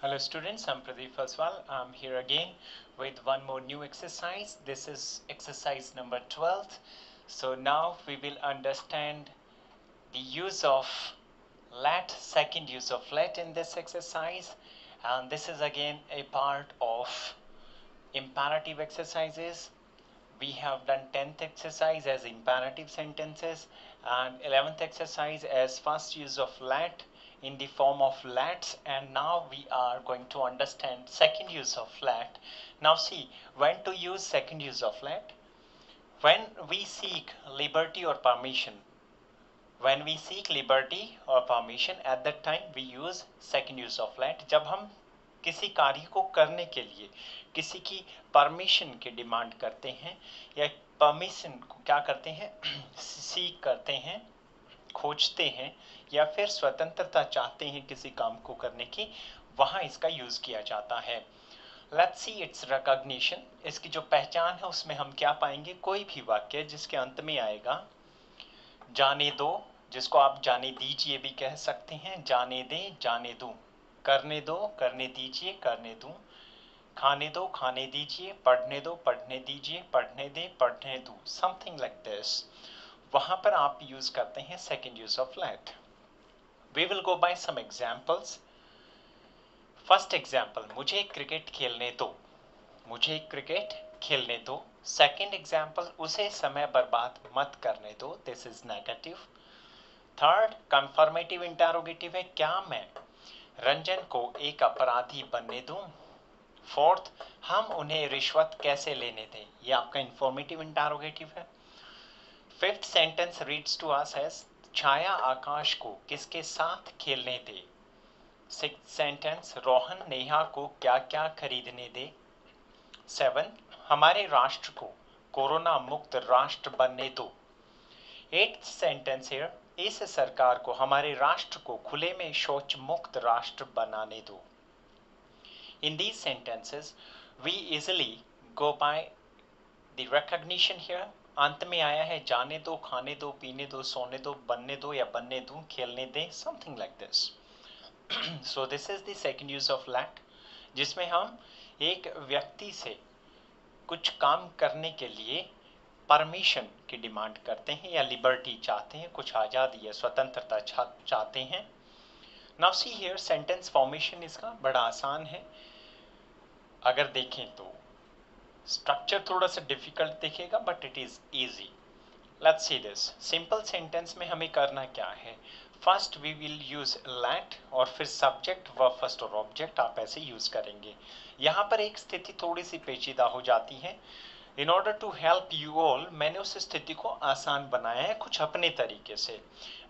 Hello students, I'm Pradeep Faswal. I'm here again with one more new exercise. This is exercise number 12. So now we will understand the use of let, second use of let in this exercise. And this is again a part of imperative exercises. We have done 10th exercise as imperative sentences and 11th exercise as first use of let in the form of lets, and now we are going to understand second use of let. Now see, when to use second use of let? When we seek liberty or permission. When we seek liberty or permission, at that time we use second use of let. जब हम किसी कार्य को करने के लिए किसी की परमिशन की डिमांड करते हैं या परमिशन को क्या करते हैं सीख करते हैं, खोजते हैं या फिर स्वतंत्रता चाहते हैं किसी काम को करने की, वहां इसका यूज किया जाता है. Let's see it's recognition. इसकी जो पहचान है उसमें हम क्या पाएंगे? कोई भी वाक्य जिसके अंत में आएगा जाने दो, जिसको आप जाने दीजिए भी कह सकते हैं, जाने दें, जाने दूं, करने दो, करने दीजिए, करने दूं, खाने दो, खाने दीजिए, पढ़ने दो, पढ़ने दीजिए, पढ़ने दे, पढ़ने दूं, समथिंग लाइक दिस. वहां पर आप यूज करते हैं second use of let. We will go by some examples. First example, मुझे क्रिकेट खेलने दो. मुझे क्रिकेट खेलने दो. सेकेंड एग्जांपल, उसे समय बर्बाद मत करने दो. This is negative. Third, confirmative interrogative है, क्या मैं रंजन को एक अपराधी बनने दूं? फोर्थ, हम उन्हें रिश्वत कैसे लेने दें? ये आपका इंफॉर्मेटिव इंटरोगेटिव है. Fifth sentence reads to us as Chhaya Akash को किसके साथ खेलने दे. सिक्स्थ सेंटेंस, रोहन नेहा को क्या क्या खरीदने दे. सेवन, हमारे राष्ट्र को कोरोना मुक्त राष्ट्र बनने दो. एट्थ सेंटेंस हियर, इस सरकार को, हमारे राष्ट्र को खुले में शौच मुक्त राष्ट्र बनाने दो. In these sentences, we easily go by the recognition here. अंत में आया है जाने दो, खाने दो, पीने दो, सोने दो, बनने दो या बनने दूं, खेलने दें, something like this. So this is the second use of let, जिसमें हम एक व्यक्ति से कुछ काम करने के लिए परमिशन की डिमांड करते हैं या लिबर्टी चाहते हैं, कुछ आज़ादी या स्वतंत्रता चाहते हैं. Now see here, sentence formation इसका बड़ा आसान है. अगर देखें तो स्ट्रक्चर थोड़ा सा डिफिकल्ट दिखेगा but it is easy. Let's see this. Simple sentence में हमें करना क्या है? First we will use let और फिर सब्जेक्ट, वर्ब फर्स्ट और ऑब्जेक्ट आप ऐसे यूज करेंगे. यहाँ पर एक स्थिति थोड़ी सी पेचीदा हो जाती है. In order to help you all, मैंने उस स्थिति को आसान बनाया है कुछ अपने तरीके से.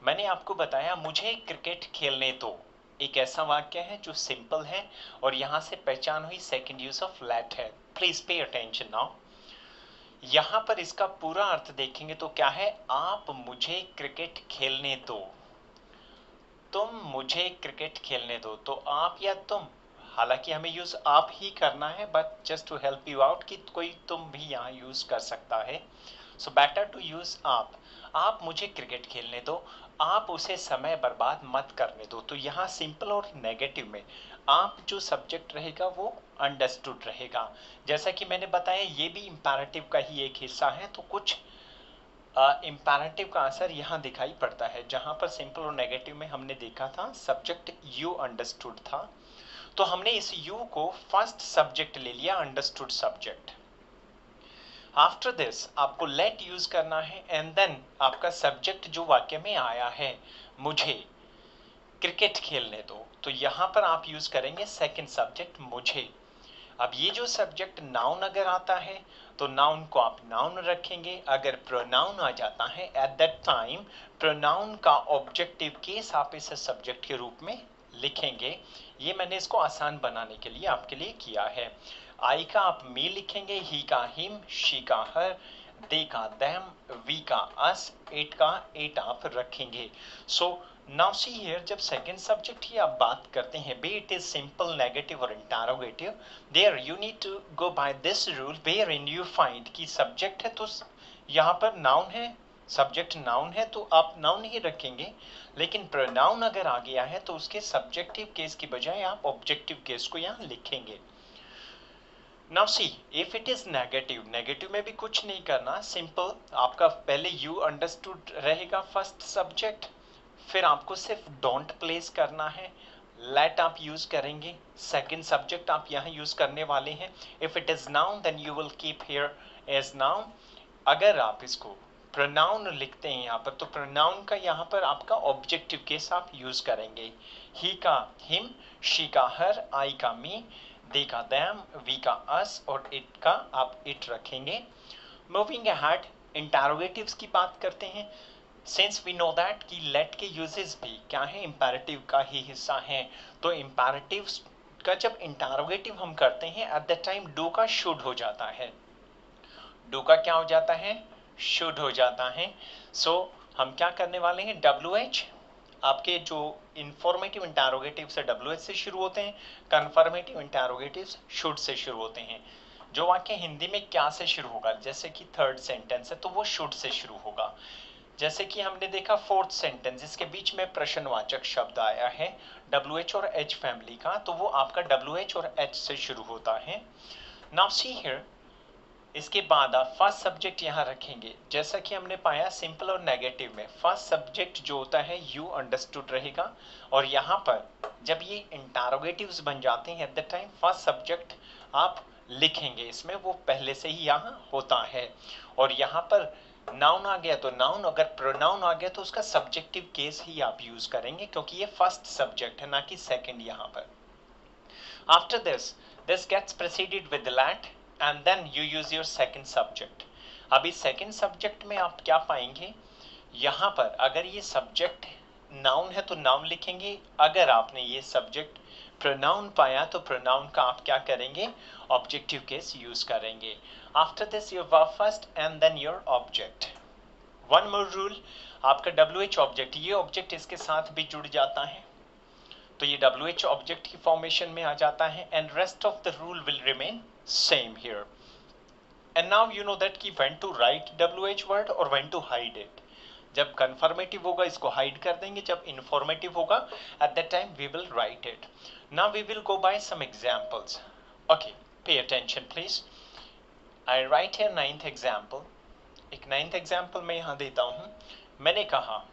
मैंने आपको बताया मुझे क्रिकेट खेलने दो, एक ऐसा वाक्य है जो सिंपल है और यहां से पहचान हुई सेकंड यूज ऑफ लेट है. Please pay attention now. यहां पर इसका पूरा अर्थ देखेंगे तो क्या है? आप मुझे क्रिकेट खेलने दो. तुम मुझे क्रिकेट खेलने दो. तो आप या तुम, हालांकि हमें यूज आप ही करना है but just to help you out कि कोई तुम भी यहाँ यूज कर सकता है. सो बेटर टू यूज आप. आप मुझे क्रिकेट खेलने दो, आप उसे समय बर्बाद मत करने दो. तो यहाँ सिंपल और नेगेटिव में आप जो सब्जेक्ट रहेगा वो अंडरस्टूड रहेगा. जैसा कि मैंने बताया ये भी इंपैरेटिव का ही एक हिस्सा है, तो कुछ इंपैरेटिव का असर यहाँ दिखाई पड़ता है. जहाँ पर सिंपल और नेगेटिव में हमने देखा था सब्जेक्ट यू अंडरस्टूड था, तो हमने इस यू को फर्स्ट सब्जेक्ट ले लिया, अंडरस्टूड सब्जेक्ट. आफ्टर दिस आपको लेट यूज करना है एंड देन आपका सब्जेक्ट जो वाक्य में आया है मुझे क्रिकेट खेलने दो, तो यहां पर आप यूज करेंगे सेकंड सब्जेक्ट मुझे. अब ये जो सब्जेक्ट नाउन अगर आता है तो नाउन को आप नाउन रखेंगे. अगर प्रोनाउन आ जाता है एट दैट टाइम प्रोनाउन का ऑब्जेक्टिव केस आप इसे सब्जेक्ट के रूप में लिखेंगे. ये मैंने इसको आसान बनाने के लिए आपके लिए किया है. आई का आप मी लिखेंगे, ही का हिम, शी का हर, दे का देम, वी का अस, इट का इट आप रखेंगे. सो नाउ सी हियर, जब सेकंड सब्जेक्ट की आप बात करते हैं, be it is simple, negative और interrogative, there you need to go by this rule wherein you यू फाइंड कि सब्जेक्ट है तो यहाँ पर नाउन है, सब्जेक्ट नाउन है तो आप नाउन ही रखेंगे, लेकिन प्रोनाउन अगर आ गया है तो उसके सब्जेक्टिव केस की बजाय आप ऑब्जेक्टिव केस को यहाँ लिखेंगे। Now see if it is negative, negative में भी कुछ नहीं करना, सिंपल आपका पहले यू अंडरस्टूड रहेगा फर्स्ट सब्जेक्ट, फिर आपको सिर्फ डोंट प्लेस करना है, लेट आप यूज करेंगे, सेकंड सब्जेक्ट आप यहाँ यूज करने वाले हैं। If it is noun then you will keep here as noun. अगर आप इसको प्रोनाउन लिखते हैं यहाँ पर तो प्रोनाउन का यहाँ पर आपका ऑब्जेक्टिव केस आप यूज करेंगे। ही का हिम, शी का हर, आई का मी, दे का दैम, वी का अस और इट का आप इट रखेंगे। मूविंग अहेड, इंटरोगेटिव्स की बात करते हैं। सिंस वी नो दैट कि लेट के यूजेस भी क्या है, इंपैरेटिव का ही हिस्सा है, तो इंपैरेटिव्स का जब इंटरोगेटिव हम करते हैं एट द टाइम डू का शुड हो जाता है, डू का क्या हो जाता है, शुड हो जाता है। सो हम क्या करने वाले हैं, डब्ल्यू एच, आपके जो इंफॉर्मेटिव इंटरोगेटिव से डब्ल्यू एच से शुरू होते हैं, कन्फर्मेटिव इंटरोगेटिव शुड से शुरू होते हैं। जो वाक्य हिंदी में क्या से शुरू होगा, जैसे कि थर्ड सेंटेंस है तो वो शुड से शुरू होगा। जैसे कि हमने देखा फोर्थ सेंटेंस, इसके बीच में प्रश्नवाचक शब्द आया है डब्ल्यू एच और एच फैमिली का, तो वो आपका डब्ल्यू एच और एच से शुरू होता है। नाउ सी हियर, इसके बाद आप फर्स्ट सब्जेक्ट यहाँ रखेंगे। जैसा कि हमने पाया सिंपल और नेगेटिव में फर्स्ट सब्जेक्ट जो होता है यू अंडरस्टूड रहेगा, और यहाँ पर जब ये इंटरोगेटिव्स बन जाते हैं at the time first subject आप लिखेंगे, इसमें वो पहले से ही यहाँ होता है। और यहाँ पर नाउन आ गया तो नाउन, अगर प्रोनाउन आ गया तो उसका सब्जेक्टिव केस ही आप यूज करेंगे, क्योंकि ये फर्स्ट सब्जेक्ट है ना कि सेकंड यहाँ पर। After this gets preceded with let and then you use your second subject। अभी सेकंड सब्जेक्ट में आप क्या पाएंगे, यहाँ पर अगर ये सब्जेक्ट नाउन है तो नाउन लिखेंगे, अगर आपने ये सब्जेक्ट प्रोनाउन पाया तो प्रोनाउन का आप क्या करेंगे, ऑब्जेक्टिव केस यूज करेंगे। After this your verb first and then your object. One more rule, आपका डब्ल्यू एच ऑब्जेक्ट, ये ऑब्जेक्ट इसके साथ भी जुड़ जाता है तो ये डब्ल्यू एच ऑब्जेक्ट की फॉर्मेशन में आ जाता है, and rest of the rule will remain same here. And now you know that कि when to write W H word और व्हेन टू हाइड इट। जब कन्फर्मेटिव होगा इसको हाइड कर देंगे, जब इंफॉर्मेटिव होगा at that time we will write it. Now we will go by some examples. Okay, pay attention please. I write here ninth example. एक ninth example मैं यहां देता हूं। मैंने कहा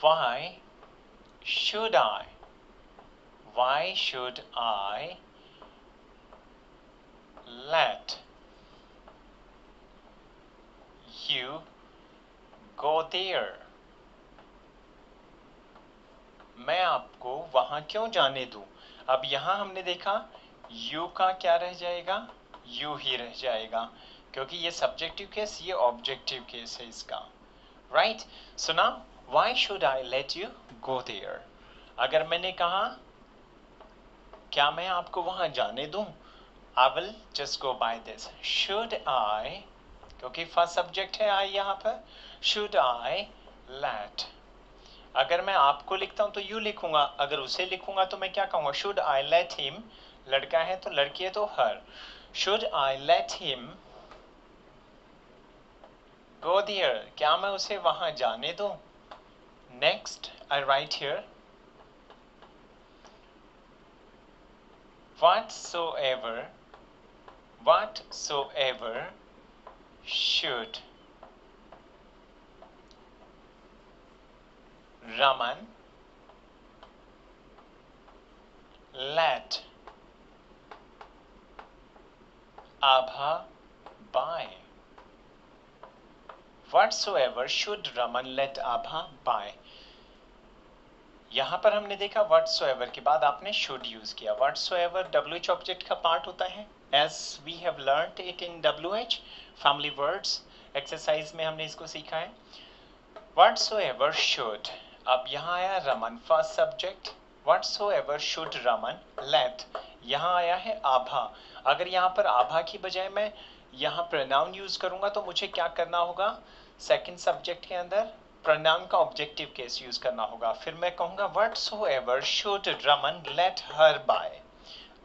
why should I let you go there? मैं आपको वहां क्यों जाने दूं? अब यहां हमने देखा you का क्या रह जाएगा, you ही रह जाएगा, क्योंकि ये सब्जेक्टिव केस ये ऑब्जेक्टिव केस है इसका, right. So now why should I let you go there? अगर मैंने कहा क्या मैं आपको वहां जाने दूं, I will just go by this should I, क्योंकि फर्स्ट सब्जेक्ट है I यहाँ पर, should I let। अगर मैं आपको लिखता हूं तो you लिखूंगा, अगर उसे लिखूंगा तो मैं क्या कहूंगा, should I let him, लड़का है तो लड़की है तो her, should I let him go there, क्या मैं उसे वहां जाने दूं। Next I write here whatsoever should Raman let Abha buy? Whatsoever should Raman let Abha buy? यहां पर हमने देखा whatsoever के बाद आपने should यूज किया। whatsoever WH ऑब्जेक्ट का पार्ट होता है, as we have learnt it in WH family words exercise में हमने इसको सीखा है। whatsoever should, अब यहाँ आया Raman first subject, whatsoever should Raman let, यहाँ आया है आभा। अगर यहाँ पर आभा की बजाय मैं यहाँ प्रोनाउन यूज करूंगा तो मुझे क्या करना होगा, सेकंड सब्जेक्ट के अंदर प्रोनाउन का ऑब्जेक्टिव केस यूज करना होगा। फिर मैं कहूंगा whatsoever should Raman let her buy।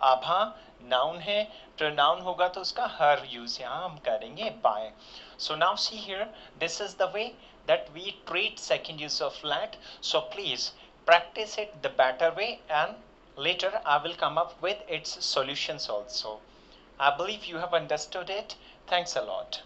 Abha noun है, प्रोनाउन होगा तो उसका हर यूज यहाँ हम करेंगे bye. So now see here, this is the way that we treat second use of let. So please practice it the better way, and later I will come up with its solutions also. I believe you have understood it. Thanks a lot.